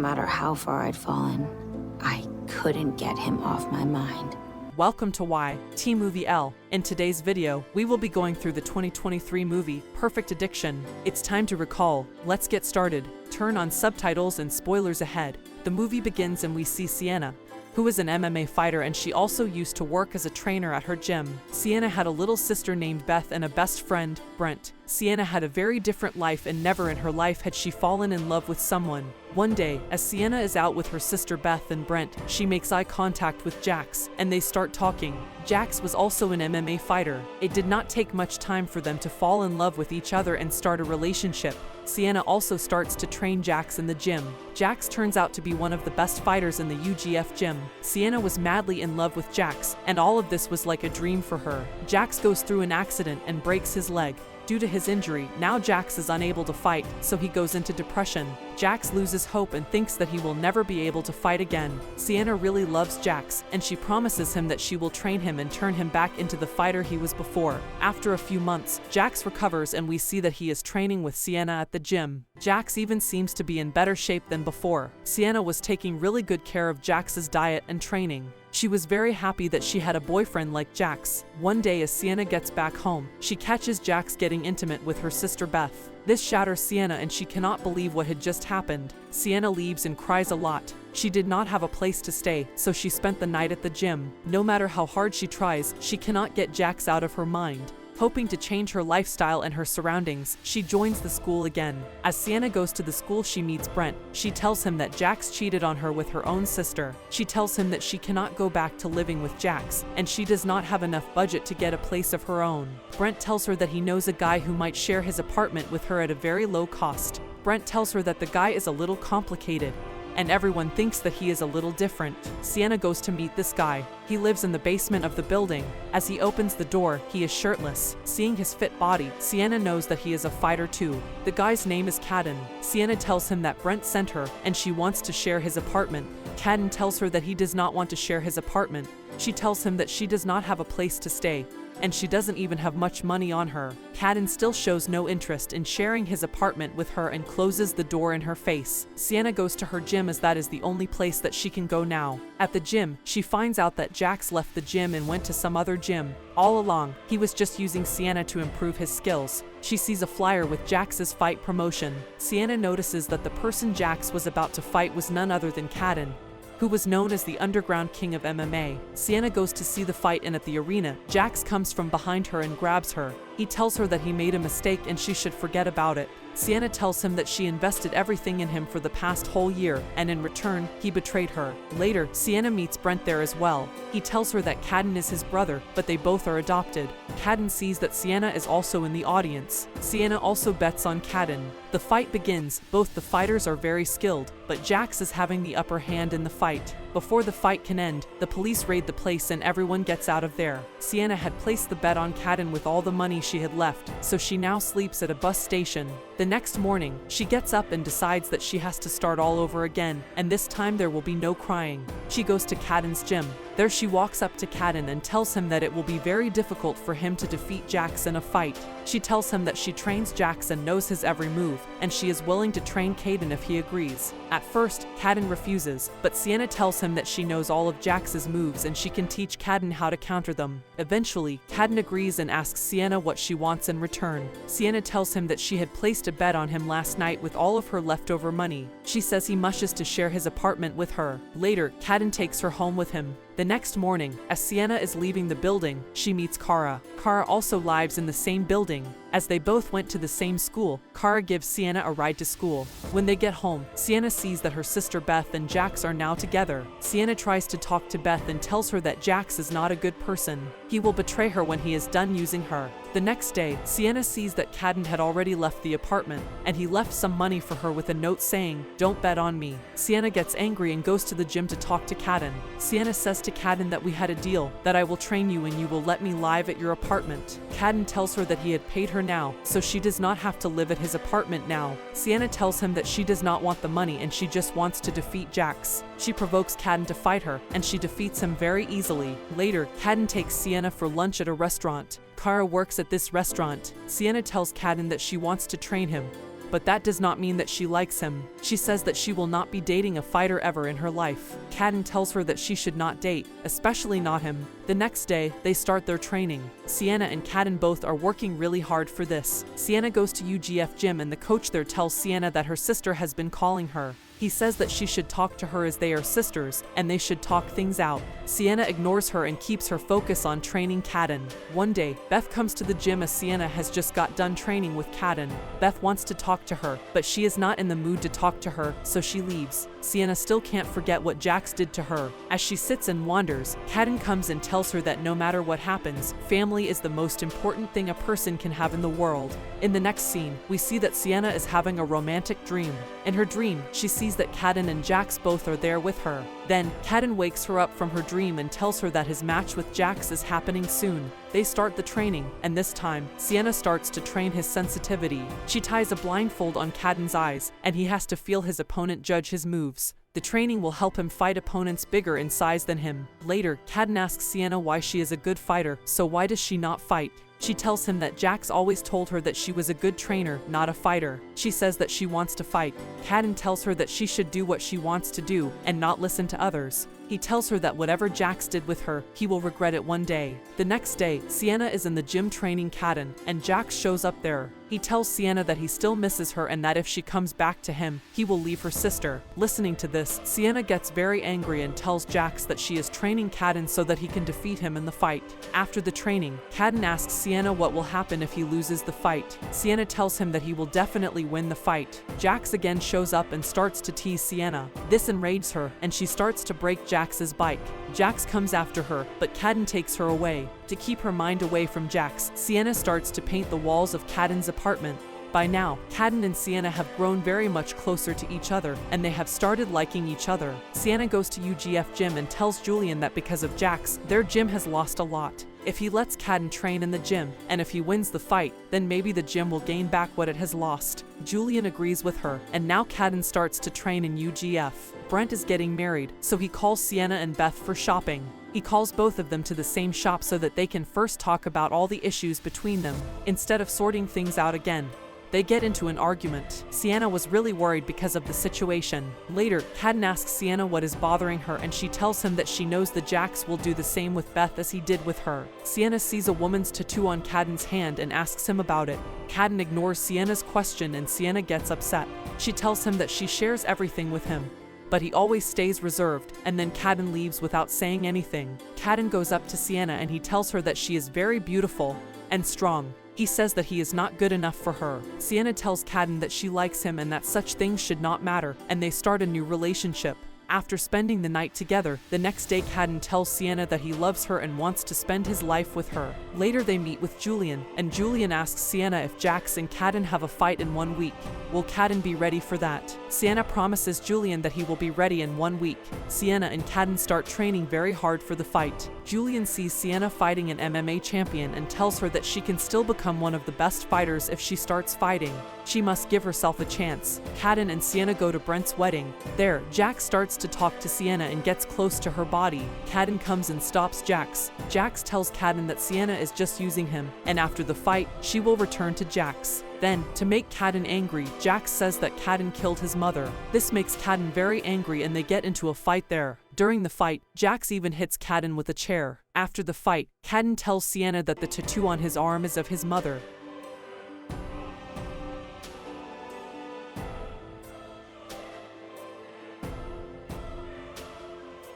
matter how far I'd fallen, I couldn't get him off my mind. Welcome to Y, T-Movie L. In today's video, we will be going through the 2023 movie, Perfect Addiction. It's time to recall. Let's get started. Turn on subtitles and spoilers ahead. The movie begins and we see Sienna, who is an MMA fighter, and she also used to work as a trainer at her gym. Sienna had a little sister named Beth and a best friend, Brent. Sienna had a very different life, and never in her life had she fallen in love with someone. One day, as Sienna is out with her sister Beth and Brent, she makes eye contact with Jax, and they start talking. Jax was also an MMA fighter. It did not take much time for them to fall in love with each other and start a relationship. Sienna also starts to train Jax in the gym. Jax turns out to be one of the best fighters in the UGF gym. Sienna was madly in love with Jax, and all of this was like a dream for her. Jax goes through an accident and breaks his leg. Due to his injury, now Jax is unable to fight, so he goes into depression. Jax loses hope and thinks that he will never be able to fight again. Sienna really loves Jax, and she promises him that she will train him and turn him back into the fighter he was before. After a few months, Jax recovers and we see that he is training with Sienna at the gym. Jax even seems to be in better shape than before. Sienna was taking really good care of Jax's diet and training. She was very happy that she had a boyfriend like Jax. One day as Sienna gets back home, she catches Jax getting intimate with her sister Beth. This shatters Sienna and she cannot believe what had just happened. Sienna leaves and cries a lot. She did not have a place to stay, so she spent the night at the gym. No matter how hard she tries, she cannot get Jax out of her mind. Hoping to change her lifestyle and her surroundings, she joins the school again. As Sienna goes to the school, she meets Brent. She tells him that Jax cheated on her with her own sister. She tells him that she cannot go back to living with Jax, and she does not have enough budget to get a place of her own. Brent tells her that he knows a guy who might share his apartment with her at a very low cost. Brent tells her that the guy is a little complicated, and everyone thinks that he is a little different. Sienna goes to meet this guy. He lives in the basement of the building. As he opens the door, he is shirtless. Seeing his fit body, Sienna knows that he is a fighter too. The guy's name is Caden. Sienna tells him that Brent sent her, and she wants to share his apartment. Caden tells her that he does not want to share his apartment. She tells him that she does not have a place to stay, and she doesn't even have much money on her. Caden still shows no interest in sharing his apartment with her and closes the door in her face. Sienna goes to her gym as that is the only place that she can go now. At the gym, she finds out that Jax left the gym and went to some other gym. All along, he was just using Sienna to improve his skills. She sees a flyer with Jax's fight promotion. Sienna notices that the person Jax was about to fight was none other than Caden, who was known as the underground king of MMA. Sienna goes to see the fight, and at the arena, Jax comes from behind her and grabs her. He tells her that he made a mistake and she should forget about it. Sienna tells him that she invested everything in him for the past whole year, and in return, he betrayed her. Later, Sienna meets Brent there as well. He tells her that Caden is his brother, but they both are adopted. Caden sees that Sienna is also in the audience. Sienna also bets on Caden. The fight begins. Both the fighters are very skilled, but Jax is having the upper hand in the fight. Before the fight can end, the police raid the place and everyone gets out of there. Sienna had placed the bet on Caden with all the money she had left, so she now sleeps at a bus station. The next morning, she gets up and decides that she has to start all over again, and this time there will be no crying. She goes to Caden's gym. There she walks up to Caden and tells him that it will be very difficult for him to defeat Jax in a fight. She tells him that she trains Jax and knows his every move, and she is willing to train Caden if he agrees. At first, Caden refuses, but Sienna tells him that she knows all of Jax's moves and she can teach Caden how to counter them. Eventually, Caden agrees and asks Sienna what she wants in return. Sienna tells him that she had placed a bet on him last night with all of her leftover money. She says he mushes to share his apartment with her. Later, Caden takes her home with him. The next morning, as Sienna is leaving the building, she meets Kara. Kara also lives in the same building. As they both went to the same school, Kara gives Sienna a ride to school. When they get home, Sienna sees that her sister Beth and Jax are now together. Sienna tries to talk to Beth and tells her that Jax is not a good person. He will betray her when he is done using her. The next day, Sienna sees that Caden had already left the apartment, and he left some money for her with a note saying, "Don't bet on me." Sienna gets angry and goes to the gym to talk to Caden. Sienna says to Caden that we had a deal, that I will train you and you will let me live at your apartment. Caden tells her that he had paid her now, so she does not have to live at his apartment now. Sienna tells him that she does not want the money and she just wants to defeat Jax. She provokes Caden to fight her, and she defeats him very easily. Later, Caden takes Sienna for lunch at a restaurant. Kara works at this restaurant. Sienna tells Caden that she wants to train him, but that does not mean that she likes him. She says that she will not be dating a fighter ever in her life. Caden tells her that she should not date, especially not him. The next day, they start their training. Sienna and Caden both are working really hard for this. Sienna goes to UGF gym and the coach there tells Sienna that her sister has been calling her. He says that she should talk to her as they are sisters, and they should talk things out. Sienna ignores her and keeps her focus on training Caden. One day, Beth comes to the gym as Sienna has just got done training with Caden. Beth wants to talk to her, but she is not in the mood to talk to her, so she leaves. Sienna still can't forget what Jax did to her. As she sits and wanders, Caden comes and tells her that no matter what happens, family is the most important thing a person can have in the world. In the next scene, we see that Sienna is having a romantic dream. In her dream, she sees that Caden and Jax both are there with her. Then, Caden wakes her up from her dream and tells her that his match with Jax is happening soon. They start the training, and this time, Sienna starts to train his sensitivity. She ties a blindfold on Caden's eyes, and he has to feel his opponent judge his moves. The training will help him fight opponents bigger in size than him. Later, Caden asks Sienna why she is a good fighter, so why does she not fight? She tells him that Jax always told her that she was a good trainer, not a fighter. She says that she wants to fight. Caden tells her that she should do what she wants to do and not listen to others. He tells her that whatever Jax did with her, he will regret it one day. The next day, Sienna is in the gym training Caden, and Jax shows up there. He tells Sienna that he still misses her and that if she comes back to him, he will leave her sister. Listening to this, Sienna gets very angry and tells Jax that she is training Caden so that he can defeat him in the fight. After the training, Caden asks Sienna what will happen if he loses the fight. Sienna tells him that he will definitely win the fight. Jax again shows up and starts to tease Sienna. This enrages her, and she starts to break Jax's bike. Jax comes after her, but Caden takes her away. To keep her mind away from Jax, Sienna starts to paint the walls of Caden's apartment. By now, Caden and Sienna have grown very much closer to each other, and they have started liking each other. Sienna goes to UGF gym and tells Julian that because of Jax, their gym has lost a lot. If he lets Caden train in the gym, and if he wins the fight, then maybe the gym will gain back what it has lost. Julian agrees with her, and now Caden starts to train in UGF. Brent is getting married, so he calls Sienna and Beth for shopping. He calls both of them to the same shop so that they can first talk about all the issues between them, instead of sorting things out again. They get into an argument. Sienna was really worried because of the situation. Later, Caden asks Sienna what is bothering her and she tells him that she knows that Jax will do the same with Beth as he did with her. Sienna sees a woman's tattoo on Caden's hand and asks him about it. Caden ignores Sienna's question and Sienna gets upset. She tells him that she shares everything with him, but he always stays reserved, and then Caden leaves without saying anything. Caden goes up to Sienna and he tells her that she is very beautiful and strong. He says that he is not good enough for her. Sienna tells Caden that she likes him and that such things should not matter, and they start a new relationship. After spending the night together, the next day Caden tells Sienna that he loves her and wants to spend his life with her. Later they meet with Julian, and Julian asks Sienna if Jax and Caden have a fight in 1 week. Will Caden be ready for that? Sienna promises Julian that he will be ready in 1 week. Sienna and Caden start training very hard for the fight. Julian sees Sienna fighting an MMA champion and tells her that she can still become one of the best fighters if she starts fighting. She must give herself a chance. Caden and Sienna go to Brent's wedding. There, Jax starts to talk to Sienna and gets close to her body. Caden comes and stops Jax. Jax tells Caden that Sienna is just using him, and after the fight, she will return to Jax. Then, to make Caden angry, Jax says that Caden killed his mother. This makes Caden very angry and they get into a fight there. During the fight, Jax even hits Caden with a chair. After the fight, Caden tells Sienna that the tattoo on his arm is of his mother.